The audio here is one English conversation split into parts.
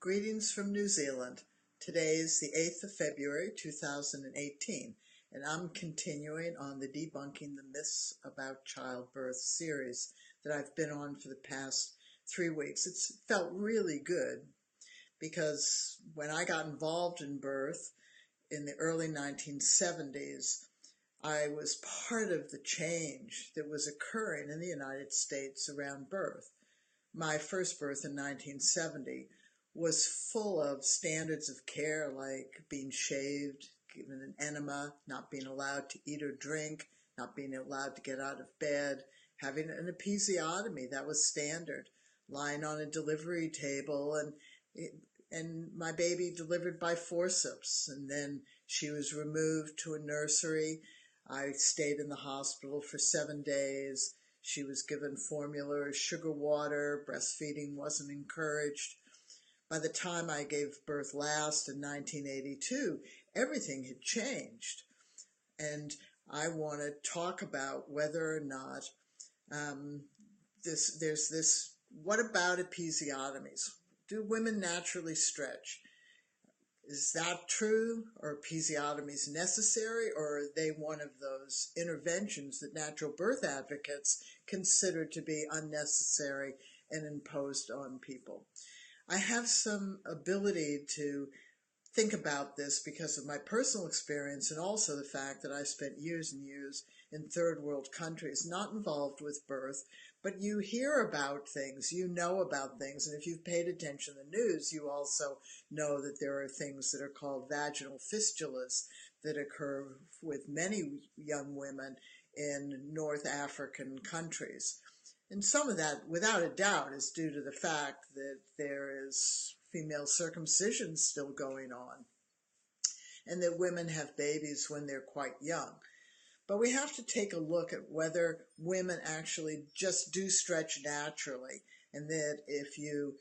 Greetings from New Zealand. Today is the 8th of February 2018, and I'm continuing on the Debunking the Myths About Childbirth series that I've been on for the past 3 weeks. It's felt really good because when I got involved in birth in the early 1970s, I was part of the change that was occurring in the United States around birth. My first birth in 1970 was full of standards of care like being shaved, given an enema, not being allowed to eat or drink, not being allowed to get out of bed, having an episiotomy, that was standard, lying on a delivery table, and my baby delivered by forceps, and then she was removed to a nursery. I stayed in the hospital for 7 days. She was given formula or sugar water. Breastfeeding wasn't encouraged. By the time I gave birth last in 1982, everything had changed. And I want to talk about whether or not what about episiotomies? Do women naturally stretch? Is that true? Are episiotomies necessary, or are they one of those interventions that natural birth advocates consider to be unnecessary and imposed on people? I have some ability to think about this because of my personal experience and also the fact that I spent years and years in third world countries, not involved with birth, but you hear about things, you know about things, and if you've paid attention to the news, you also know that there are things that are called vaginal fistulas that occur with many young women in North African countries. And some of that, without a doubt, is due to the fact that there is female circumcision still going on and that women have babies when they're quite young. But we have to take a look at whether women actually just do stretch naturally, and that if you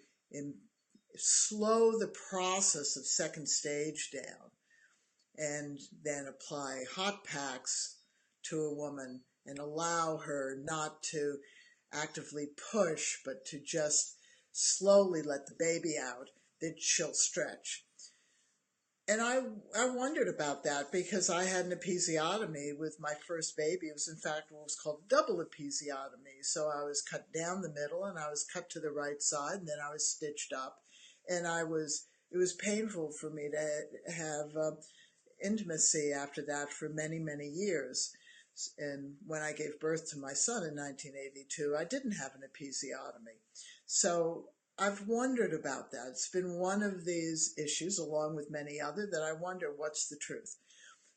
slow the process of second stage down and then apply hot packs to a woman and allow her not to actively push, but to just slowly let the baby out, that she'll stretch. And I wondered about that because I had an episiotomy with my first baby. It was in fact what was called double episiotomy. So I was cut down the middle and I was cut to the right side, and then I was stitched up. And it was painful for me to have intimacy after that for many, many years. And when I gave birth to my son in 1982, I didn't have an episiotomy. So I've wondered about that. It's been one of these issues, along with many other, that I wonder what's the truth.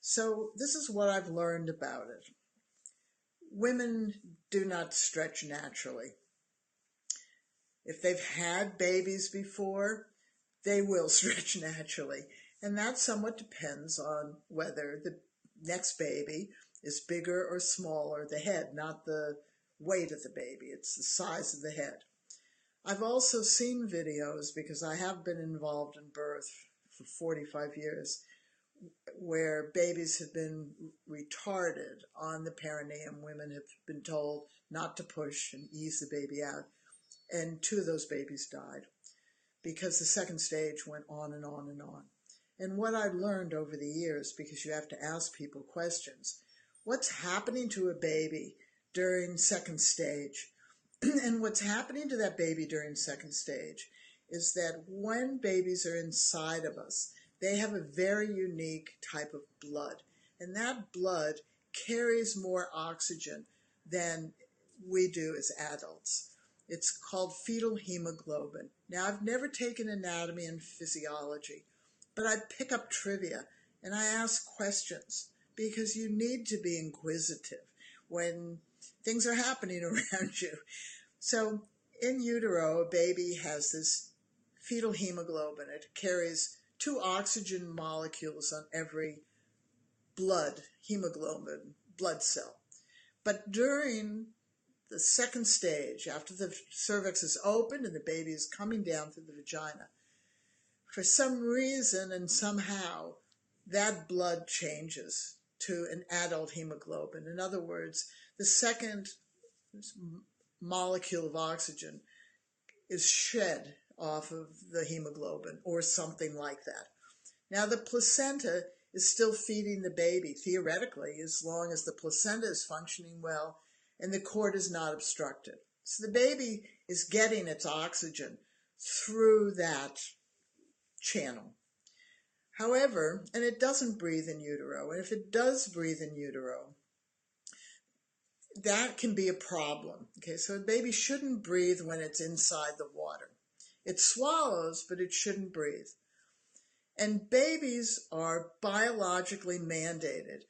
So this is what I've learned about it. Women do not stretch naturally. If they've had babies before, they will stretch naturally. And that somewhat depends on whether the next baby is bigger or smaller, the head, not the weight of the baby. It's the size of the head. I've also seen videos, because I have been involved in birth for 45 years, where babies have been retarded on the perineum. Women have been told not to push and ease the baby out. And 2 of those babies died because the second stage went on and on and on. And what I've learned over the years, because you have to ask people questions, what's happening to a baby during second stage? And what's happening to that baby during second stage is that when babies are inside of us, they have a very unique type of blood. And that blood carries more oxygen than we do as adults. It's called fetal hemoglobin. Now, I've never taken anatomy and physiology, but I pick up trivia and I ask questions because you need to be inquisitive when things are happening around you. So in utero, a baby has this fetal hemoglobin. It carries 2 oxygen molecules on every hemoglobin blood cell. But during the second stage, after the cervix is opened and the baby is coming down through the vagina, for some reason and somehow, that blood changes to an adult hemoglobin. In other words, the second molecule of oxygen is shed off of the hemoglobin or something like that. Now the placenta is still feeding the baby, theoretically, as long as the placenta is functioning well and the cord is not obstructed. So the baby is getting its oxygen through that channel. However, and it doesn't breathe in utero, and if it does breathe in utero, that can be a problem. Okay, so a baby shouldn't breathe when it's inside the water. It swallows, but it shouldn't breathe. And babies are biologically mandated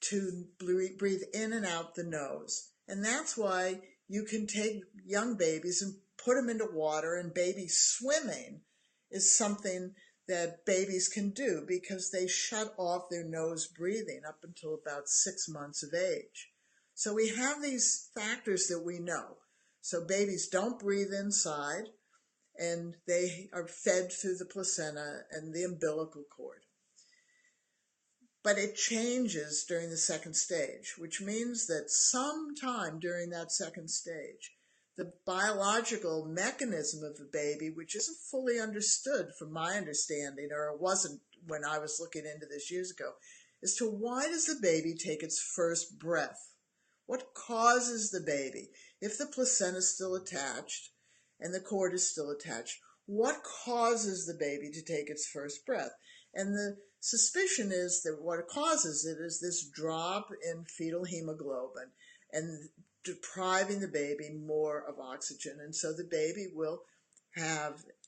to breathe in and out the nose. And that's why you can take young babies and put them into water, and baby swimming is something that babies can do because they shut off their nose breathing up until about 6 months of age. So we have these factors that we know. So babies don't breathe inside, and they are fed through the placenta and the umbilical cord. But it changes during the second stage, which means that sometime during that second stage, the biological mechanism of the baby, which isn't fully understood from my understanding, or it wasn't when I was looking into this years ago, as to why does the baby take its first breath? What causes the baby? If the placenta is still attached and the cord is still attached, what causes the baby to take its first breath? And the suspicion is that what causes it is this drop in fetal hemoglobin and depriving the baby more of oxygen. And so the baby will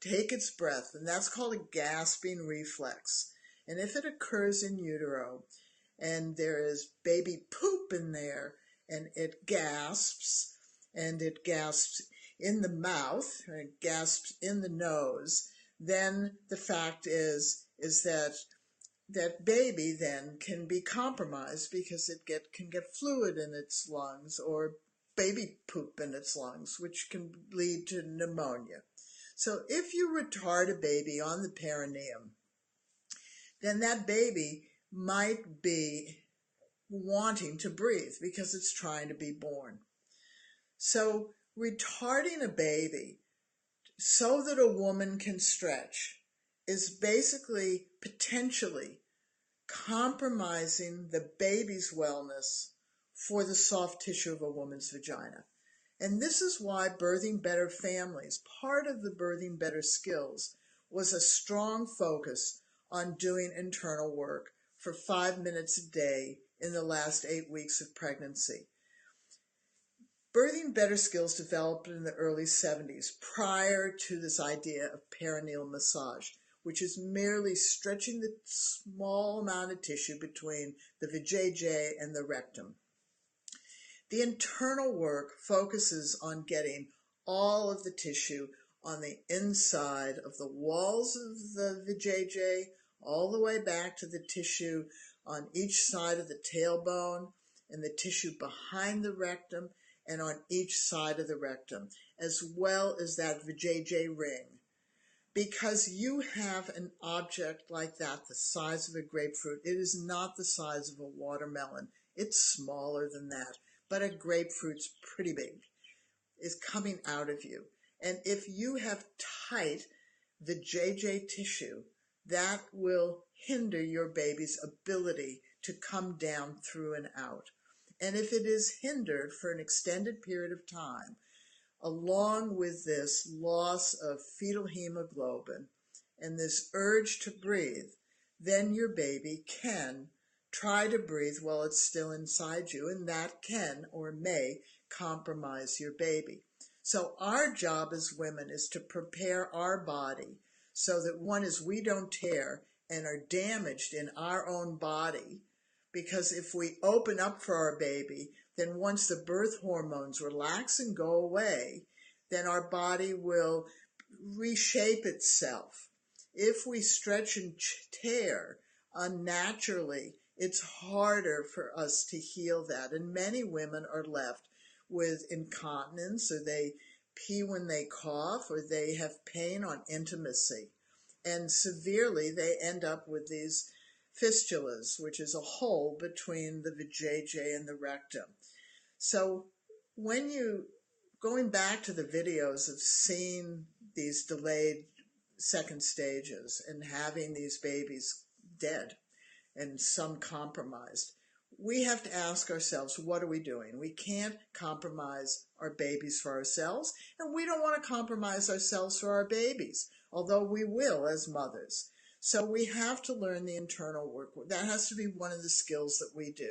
take its breath, and that's called a gasping reflex. And if it occurs in utero and there is baby poop in there and it gasps in the mouth, or it gasps in the nose, then the fact is that baby then can be compromised because it can get fluid in its lungs or baby poop in its lungs, which can lead to pneumonia. So if you retard a baby on the perineum, then that baby might be wanting to breathe because it's trying to be born. So retarding a baby so that a woman can stretch is basically potentially compromising the baby's wellness for the soft tissue of a woman's vagina. And this is why Birthing Better Families, part of the Birthing Better Skills, was a strong focus on doing internal work for 5 minutes a day in the last 8 weeks of pregnancy. Birthing Better Skills developed in the early 70s prior to this idea of perineal massage, which is merely stretching the small amount of tissue between the vajayjay and the rectum. The internal work focuses on getting all of the tissue on the inside of the walls of the vajayjay, all the way back to the tissue on each side of the tailbone and the tissue behind the rectum and on each side of the rectum, as well as that vajayjay ring. Because you have an object like that, the size of a grapefruit, it is not the size of a watermelon. It's smaller than that, but a grapefruit's pretty big, is coming out of you. And if you have tight vajayjay tissue, that will hinder your baby's ability to come down through and out. And if it is hindered for an extended period of time, along with this loss of fetal hemoglobin and this urge to breathe, then your baby can try to breathe while it's still inside you, and that can or may compromise your baby. So our job as women is to prepare our body so that one is we don't tear and are damaged in our own body, because if we open up for our baby, then once the birth hormones relax and go away, then our body will reshape itself. If we stretch and tear unnaturally, it's harder for us to heal that. And many women are left with incontinence, or they pee when they cough, or they have pain on intimacy. And severely, they end up with these fistulas, which is a hole between the vajayjay and the rectum. So when going back to the videos of seeing these delayed second stages and having these babies dead and some compromised, we have to ask ourselves, what are we doing? We can't compromise our babies for ourselves, and we don't want to compromise ourselves for our babies, although we will as mothers. So we have to learn the internal work. That has to be one of the skills that we do.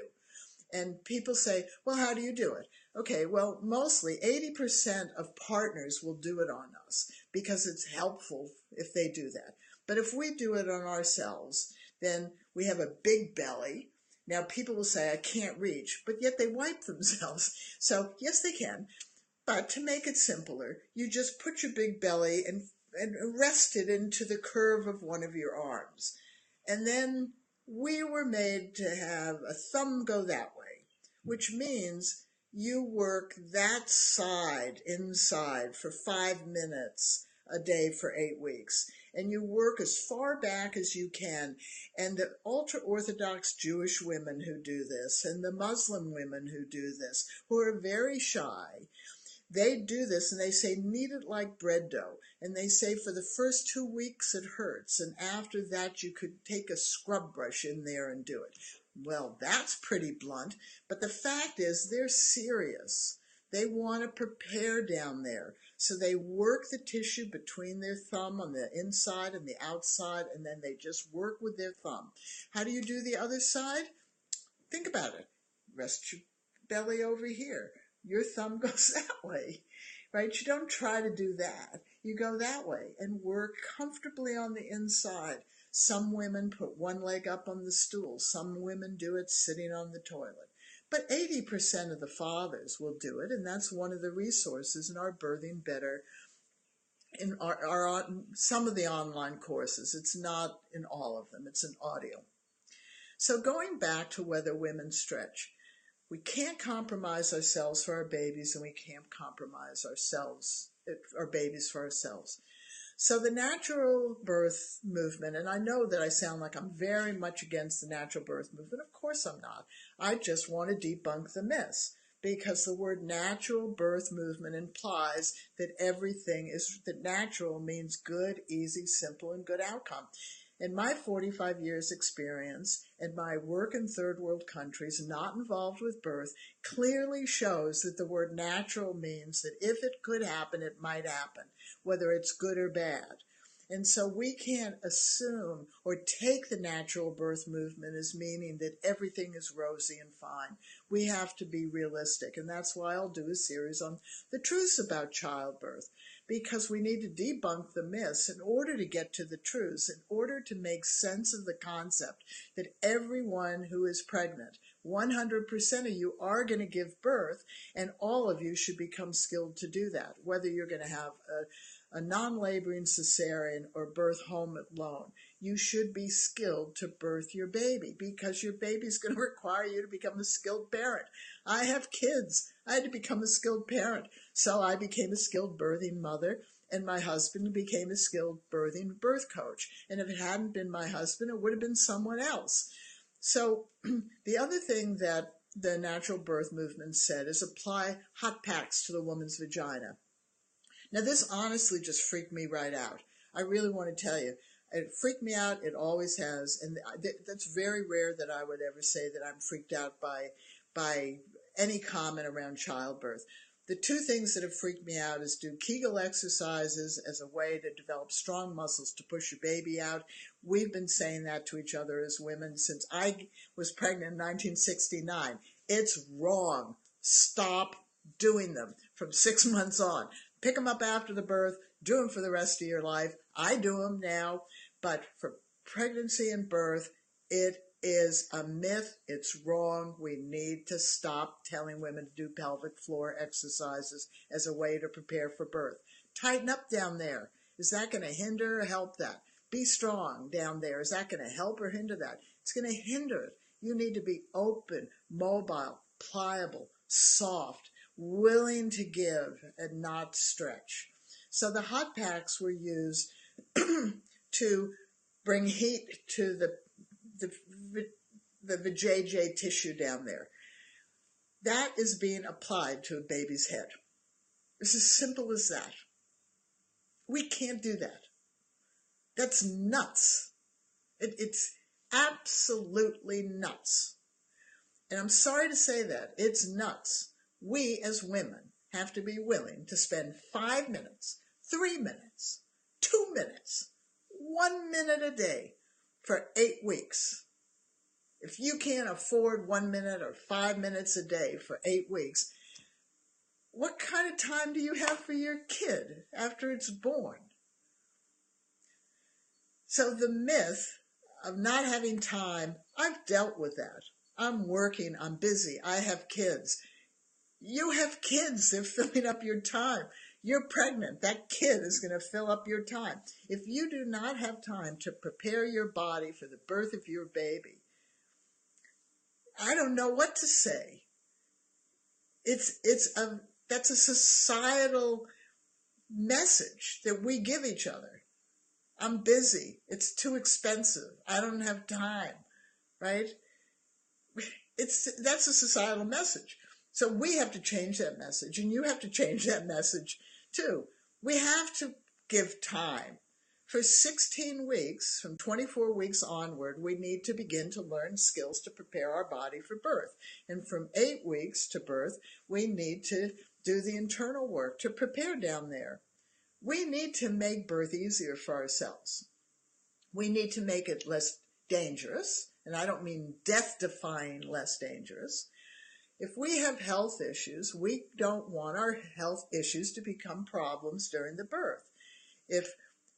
And people say, well, how do you do it? Okay, well, mostly 80% of partners will do it on us because it's helpful if they do that. But if we do it on ourselves, then we have a big belly. Now, people will say, I can't reach, but yet they wipe themselves. So, yes, they can. But to make it simpler, you just put your big belly and rest it into the curve of one of your arms. And then we were made to have a thumb go that way, which means you work that side inside for 5 minutes a day for 8 weeks. And you work as far back as you can. And the ultra-Orthodox Jewish women who do this, and the Muslim women who do this, who are very shy, they do this and they say, knead it like bread dough. And they say for the first 2 weeks it hurts. And after that you could take a scrub brush in there and do it. Well, that's pretty blunt. But the fact is they're serious. They want to prepare down there. So they work the tissue between their thumb on the inside and the outside, and then they just work with their thumb. How do you do the other side? Think about it. Rest your belly over here. Your thumb goes that way, right? You don't try to do that. You go that way and work comfortably on the inside. Some women put one leg up on the stool. Some women do it sitting on the toilet. But 80% of the fathers will do it, and that's one of the resources in our Birthing Better, in our some of the online courses. It's not in all of them. It's an audio. So going back to whether women stretch, we can't compromise ourselves for our babies, and we can't compromise our babies for ourselves. So the natural birth movement, and I know that I sound like I'm very much against the natural birth movement. Of course I'm not. I just want to debunk the myths, because the word natural birth movement implies that that natural means good, easy, simple, and good outcome. In my 45 years experience and my work in third world countries not involved with birth clearly shows that the word natural means that if it could happen, it might happen, whether it's good or bad. And so we can't assume or take the natural birth movement as meaning that everything is rosy and fine. We have to be realistic, and that's why I'll do a series on the truths about childbirth, because we need to debunk the myths in order to get to the truths, in order to make sense of the concept that everyone who is pregnant, 100% of you are going to give birth, and all of you should become skilled to do that, whether you're going to have a non-laboring cesarean or birth home alone. You should be skilled to birth your baby, because your baby's going to require you to become a skilled parent. I have kids. I had to become a skilled parent. So I became a skilled birthing mother, and my husband became a skilled birthing birth coach. And if it hadn't been my husband, it would have been someone else. So the other thing that the natural birth movement said is apply hot packs to the woman's vagina. Now, this honestly just freaked me right out. I really want to tell you, it freaked me out. It always has. And that's very rare that I would ever say that I'm freaked out by any comment around childbirth. The two things that have freaked me out is do Kegel exercises as a way to develop strong muscles to push your baby out. We've been saying that to each other as women since I was pregnant in 1969. It's wrong. Stop doing them from 6 months on. Pick them up after the birth, do them for the rest of your life. I do them now, but for pregnancy and birth, it is a myth. It's wrong. We need to stop telling women to do pelvic floor exercises as a way to prepare for birth. Tighten up down there. Is that going to hinder or help that? Be strong down there. Is that going to help or hinder that? It's going to hinder it. You need to be open, mobile, pliable, soft, willing to give and not stretch. So the hot packs were used to bring heat to the vajayjay tissue down there. That is being applied to a baby's head. It's as simple as that. We can't do that. That's nuts. It's absolutely nuts. And I'm sorry to say that. It's nuts. We as women have to be willing to spend 5 minutes, 3 minutes, 2 minutes, 1 minute a day for 8 weeks. If you can't afford 1 minute or 5 minutes a day for 8 weeks, what kind of time do you have for your kid after it's born? So the myth of not having time, I've dealt with that. I'm working, I'm busy, I have kids. You have kids, they're filling up your time. You're pregnant, that kid is going to fill up your time. If you do not have time to prepare your body for the birth of your baby, I don't know what to say. That's a societal message that we give each other. I'm busy. It's too expensive. I don't have time, right? That's a societal message. So we have to change that message, and you have to change that message too. We have to give time. For 16 weeks, from 24 weeks onward, we need to begin to learn skills to prepare our body for birth. And from 8 weeks to birth, we need to do the internal work to prepare down there. We need to make birth easier for ourselves. We need to make it less dangerous, and I don't mean death-defying less dangerous. If we have health issues, we don't want our health issues to become problems during the birth. If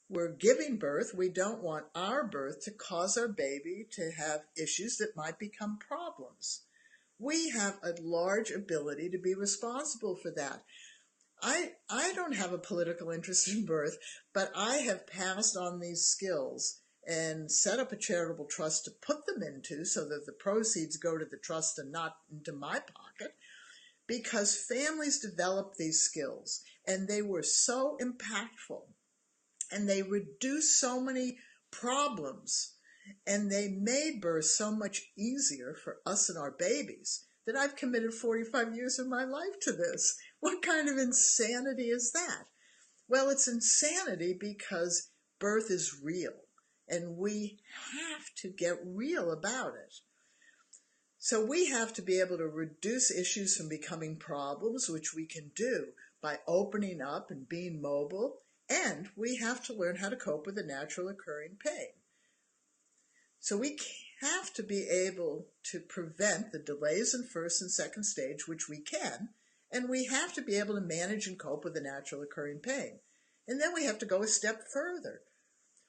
we're giving birth, we don't want our birth to cause our baby to have issues that might become problems. We have a large ability to be responsible for that. I don't have a political interest in birth, but I have passed on these skills and set up a charitable trust to put them into so that the proceeds go to the trust and not into my pocket, because families developed these skills and they were so impactful and they reduced so many problems and they made birth so much easier for us and our babies that I've committed 45 years of my life to this. What kind of insanity is that? Well, it's insanity because birth is real, and we have to get real about it. So we have to be able to reduce issues from becoming problems, which we can do by opening up and being mobile, and we have to learn how to cope with the natural occurring pain. So we have to be able to prevent the delays in first and second stage, which we can, and we have to be able to manage and cope with the natural occurring pain. And then we have to go a step further.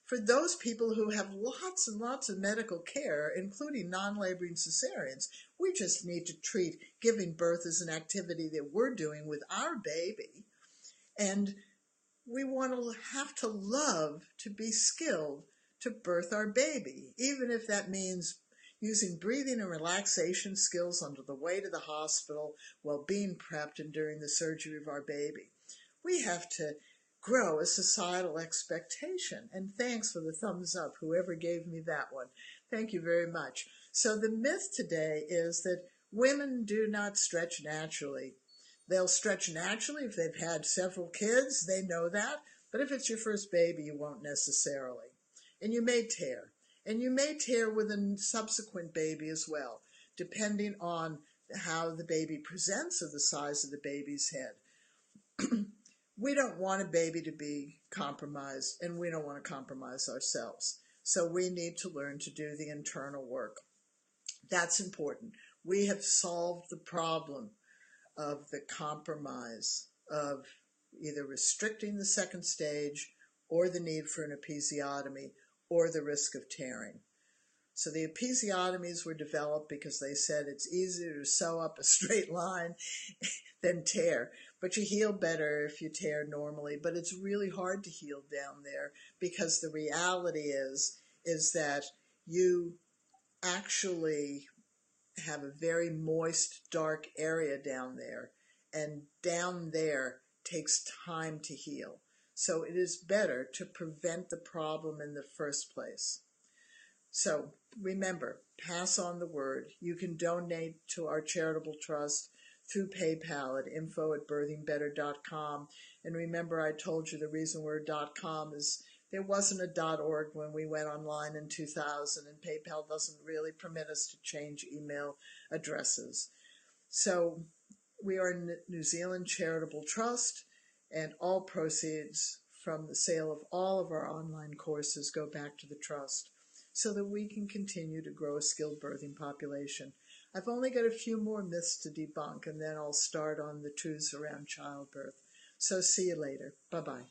For those people who have lots and lots of medical care, including non-laboring cesareans, we just need to treat giving birth as an activity that we're doing with our baby. And we want to have to love to be skilled to birth our baby, even if that means using breathing and relaxation skills under the way to the hospital while being prepped and during the surgery of our baby. We have to grow a societal expectation. And thanks for the thumbs up, whoever gave me that one. Thank you very much. So the myth today is that women do not stretch naturally. They'll stretch naturally if they've had several kids, they know that. But if it's your first baby, you won't necessarily. And you may tear. And you may tear with a subsequent baby as well, depending on how the baby presents or the size of the baby's head. We don't want a baby to be compromised, and we don't want to compromise ourselves. So we need to learn to do the internal work. That's important. We have solved the problem of the compromise of either restricting the second stage or the need for an episiotomy or the risk of tearing. So the episiotomies were developed because they said it's easier to sew up a straight line than tear. But you heal better if you tear normally. But it's really hard to heal down there because the reality is that you actually have a very moist, dark area down there. And down there takes time to heal. So it is better to prevent the problem in the first place. So remember, pass on the word. You can donate to our charitable trust through PayPal at info@birthingbetter.com. And remember, I told you the reason we're .com is there wasn't a .org when we went online in 2000, and PayPal doesn't really permit us to change email addresses. So we are a New Zealand charitable trust, and all proceeds from the sale of all of our online courses go back to the trust so that we can continue to grow a skilled birthing population. I've only got a few more myths to debunk, and then I'll start on the truths around childbirth. So see you later. Bye-bye.